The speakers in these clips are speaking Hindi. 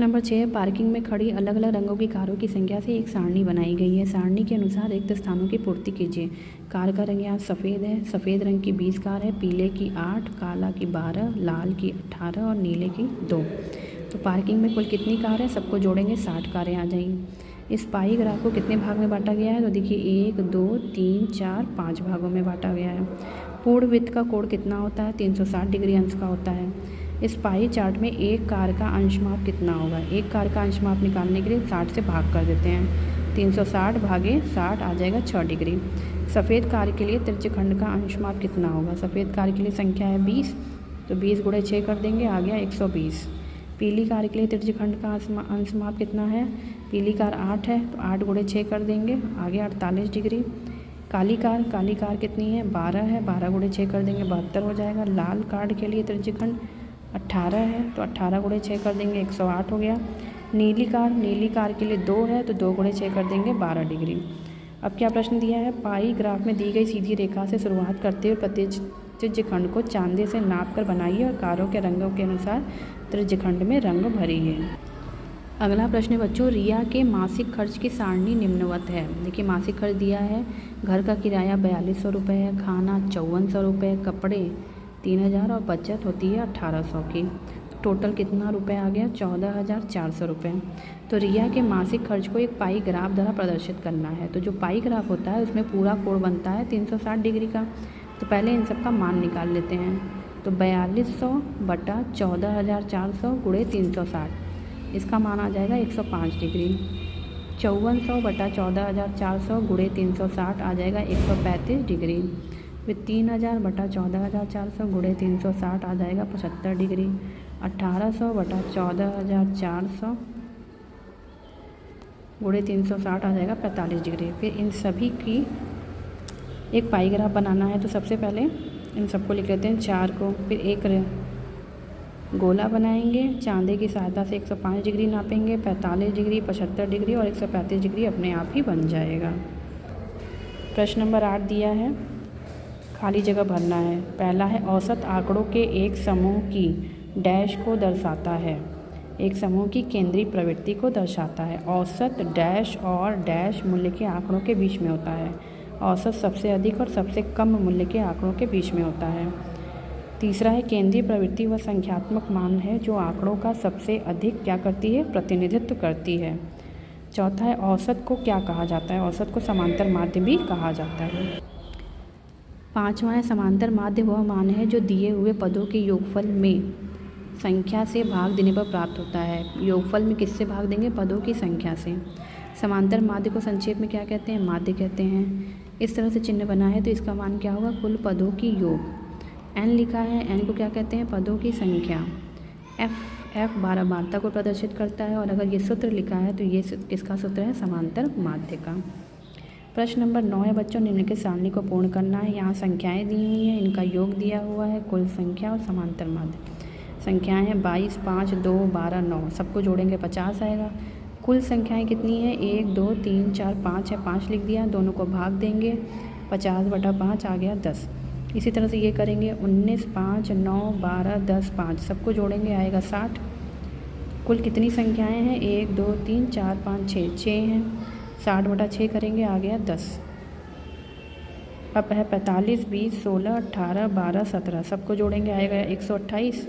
नंबर 6, पार्किंग में खड़ी अलग अलग रंगों की कारों की संख्या से एक सारणी बनाई गई है। सारणी के अनुसार रिक्त स्थानों की पूर्ति कीजिए। कार का रंग यहाँ सफ़ेद है। सफ़ेद रंग की 20 कार है, पीले की 8, काला की 12, लाल की 18 और नीले की 2। तो पार्किंग में कुल कितनी कार है? सबको जोड़ेंगे 60 कारें आ जाएंगी। इस पाई ग्राफ को कितने भाग में बांटा गया है? तो देखिए 1, 2, 3, 4, 5 भागों में बांटा गया है। पूर्ण वृत्त का कोण कितना होता है? 360 डिग्री अंश का होता है। इस पाई चार्ट में एक कार का अंशमाप कितना होगा? एक कार का अंशमाप निकालने के लिए 60 से भाग कर देते हैं। 360 भागे 60 आ जाएगा 6 डिग्री। सफ़ेद कार के लिए त्रिज्यखंड का अंशमाप कितना होगा? सफ़ेद कार के लिए संख्या है 20, तो 20 गुणे 6 कर देंगे, आ गया 120। पीली कार के लिए त्रिज्यखंड का अंशमाप कितना है? पीली कार 8 है, तो 8 गुणे 6 कर देंगे, आ गया 48 डिग्री। काली कार कितनी है? 12 है, 12 गुणे 6 कर देंगे, 72 हो जाएगा। लाल कार के लिए त्रिज्यखंड 18 है, तो 18 गुणे 6 कर देंगे, 108 हो गया। नीली कार के लिए 2 है, तो 2 गुणे 6 कर देंगे, 12 डिग्री। अब क्या प्रश्न दिया है? पाई ग्राफ में दी गई सीधी रेखा से शुरुआत करते हुए प्रत्येक त्रिज्यखंड को चांदे से नाप कर बनाइए और कारों के रंगों के अनुसार त्रिज्यखंड में रंग भरिए। अगला प्रश्न है बच्चों, रिया के मासिक खर्च की सारणी निम्नवत है। देखिए मासिक खर्च दिया है, घर का किराया 4200 रुपये है, खाना 5400 रुपये, कपड़े 3000 और बचत होती है 1800 की। तो टोटल कितना रुपए आ गया? 14400 रुपये। तो रिया के मासिक खर्च को एक पाई ग्राफ द्वारा प्रदर्शित करना है। तो जो पाई ग्राफ होता है उसमें पूरा कोण बनता है 360 डिग्री का। तो पहले इन सब का मान निकाल लेते हैं। तो 4200 बटा 14400 गुणे 360, इसका मान आ जाएगा 105 डिग्री। 5400 बटा 14400 गुणे 360 आ जाएगा 135 डिग्री। फिर 3000 बटा 14400 गुणे 360 आ जाएगा 75 डिग्री। 1800 बटा 14400 गुणे 360 आ जाएगा 45 डिग्री। फिर इन सभी की एक पाई ग्राफ बनाना है। तो सबसे पहले इन सबको लिख लेते हैं 4 को। फिर एक गोला बनाएंगे, चांदे की सहायता से 105 डिग्री नापेंगे, 45 डिग्री, 75 डिग्री और 135 डिग्री अपने आप ही बन जाएगा। प्रश्न नंबर 8 दिया है, खाली जगह भरना है। पहला है औसत आंकड़ों के एक समूह की डैश को दर्शाता है। एक समूह की केंद्रीय प्रवृत्ति को दर्शाता है। औसत डैश और डैश मूल्य के आंकड़ों के बीच में होता है। औसत सबसे अधिक और सबसे कम मूल्य के आंकड़ों के बीच में होता है। तीसरा है केंद्रीय प्रवृत्ति वह संख्यात्मक मान है जो आंकड़ों का सबसे अधिक क्या करती है? प्रतिनिधित्व करती है। चौथा है औसत को क्या कहा जाता है? औसत को समांतर माध्य भी कहा जाता है। पांचवा है समांतर माध्य वह मान है जो दिए हुए पदों के योगफल में संख्या से भाग देने पर प्राप्त होता है। योगफल में किससे भाग देंगे? पदों की संख्या से। समांतर माध्य को संक्षेप में क्या कहते हैं? माध्य कहते हैं। इस तरह से चिन्ह बना है तो इसका मान क्या होगा? कुल पदों की योग। n लिखा है, n को क्या कहते हैं? पदों की संख्या। f बारंबारता को प्रदर्शित करता है। और अगर ये सूत्र लिखा है तो ये किसका सूत्र है? समांतर माध्य का। प्रश्न नंबर 9 है बच्चों, निम्नलिखित सारणी को पूर्ण करना है। यहाँ संख्याएं दी हुई हैं, इनका योग दिया हुआ है, कुल संख्या और समांतर माध्य। संख्याएं हैं 22, 5, 2, 12, 9, सबको जोड़ेंगे 50 आएगा। कुल संख्याएं कितनी है? 1, 2, 3, 4, 5 है, 5 लिख दिया, दोनों को भाग देंगे, 50 बटा 5 आ गया 10। इसी तरह से ये करेंगे 19, 5, 9, 12, 10, 5, सबको जोड़ेंगे आएगा 60। कुल कितनी संख्याएं हैं? 1, 2, 3, 4, 5, 6, 6 हैं। 60 बटा 6 करेंगे, आ गया 10। अब है 45, 20, 16, 18, 12, 17, सबको जोड़ेंगे आएगा 128।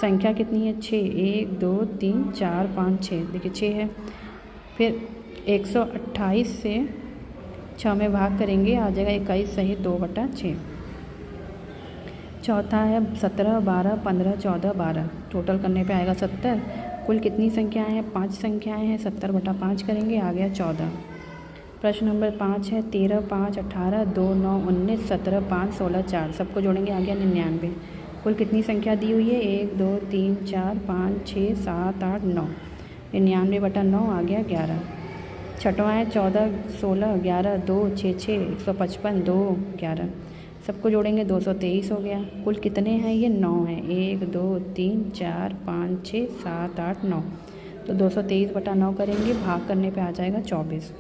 संख्या कितनी है? 6, 1, 2, 3, 4, 5, 6, देखिए 6 है। फिर 128 से 6 में भाग करेंगे, आ जाएगा 21 सही 2 बटा 6। चौथा है 17, 12, 15, 14, 12, टोटल करने पे आएगा 70। कुल कितनी संख्याएं हैं? 5 संख्याएं हैं, 70 बटा 5 करेंगे, आ गया 14। प्रश्न नंबर 5 है 13, 5, 18, 2, 9, 19, 17, 5, 16, 4, सबको जोड़ेंगे, आ गया 99। कुल कितनी संख्या दी हुई है? 1, 2, 3, 4, 5, 6, 7, 8, 9, 99 बटा 9 आ गया 11। छठवां है 14, 16, 11, 2, 6, 6, 155, 2, 11, सबको जोड़ेंगे 223 हो गया। कुल कितने हैं? ये 9 हैं, 1, 2, 3, 4, 5, 6, 7, 8, 9, तो 223 बटा 9 करेंगे, भाग करने पे आ जाएगा 24।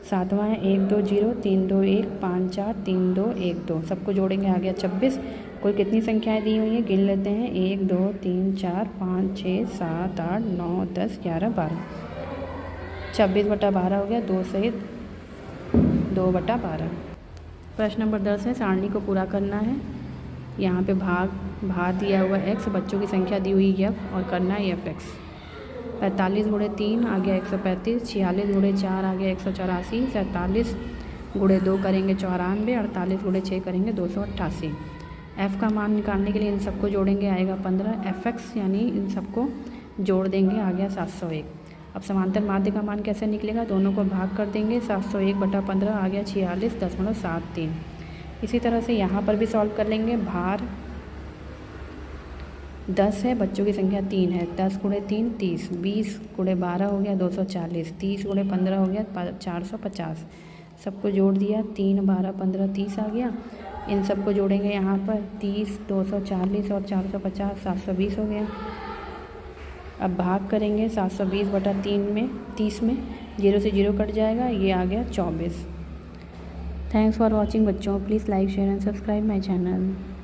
सातवां है 1, 2, 0, 3, 2, 1, 5, 4, 3, 2, 1, 2, सबको जोड़ेंगे, आ गया 26। कुल कितनी संख्याएं दी हुई हैं गिन लेते हैं। 1 2 3 4 5 6 7 8 9 10 11 12। 26/12 हो गया, 2 सहित 2/12। प्रश्न नंबर 10 है, सारणी को पूरा करना है। यहाँ पे भार दिया हुआ x, बच्चों की संख्या दी हुई f और करना है f(x). 45 × 3 आ गया 135, 46 × 4 आ गया 184, 47 × 2 करेंगे 94, 48 × 6 करेंगे 288। f का मान निकालने के लिए इन सबको जोड़ेंगे, आएगा 15। fx यानी इन सबको जोड़ देंगे, आ गया 701। अब समांतर माध्य का मान कैसे निकलेगा, दोनों को भाग कर देंगे। 701/15 आ गया 46.73। इसी तरह से यहाँ पर भी सॉल्व कर लेंगे। भार 10 है, बच्चों की संख्या 3 है। 10 × 3 30, 20 × 12 हो गया 240, 30 × 15 हो गया 450। सबको जोड़ दिया, 3 12 15 30 आ गया। इन सबको जोड़ेंगे यहाँ पर, 30 240 और 450 720 हो गया। अब भाग करेंगे 720/3 में, 30 में 0 से 0 कट जाएगा, ये आ गया 24। थैंक्स फॉर वॉचिंग बच्चों। Please like share and subscribe my channel.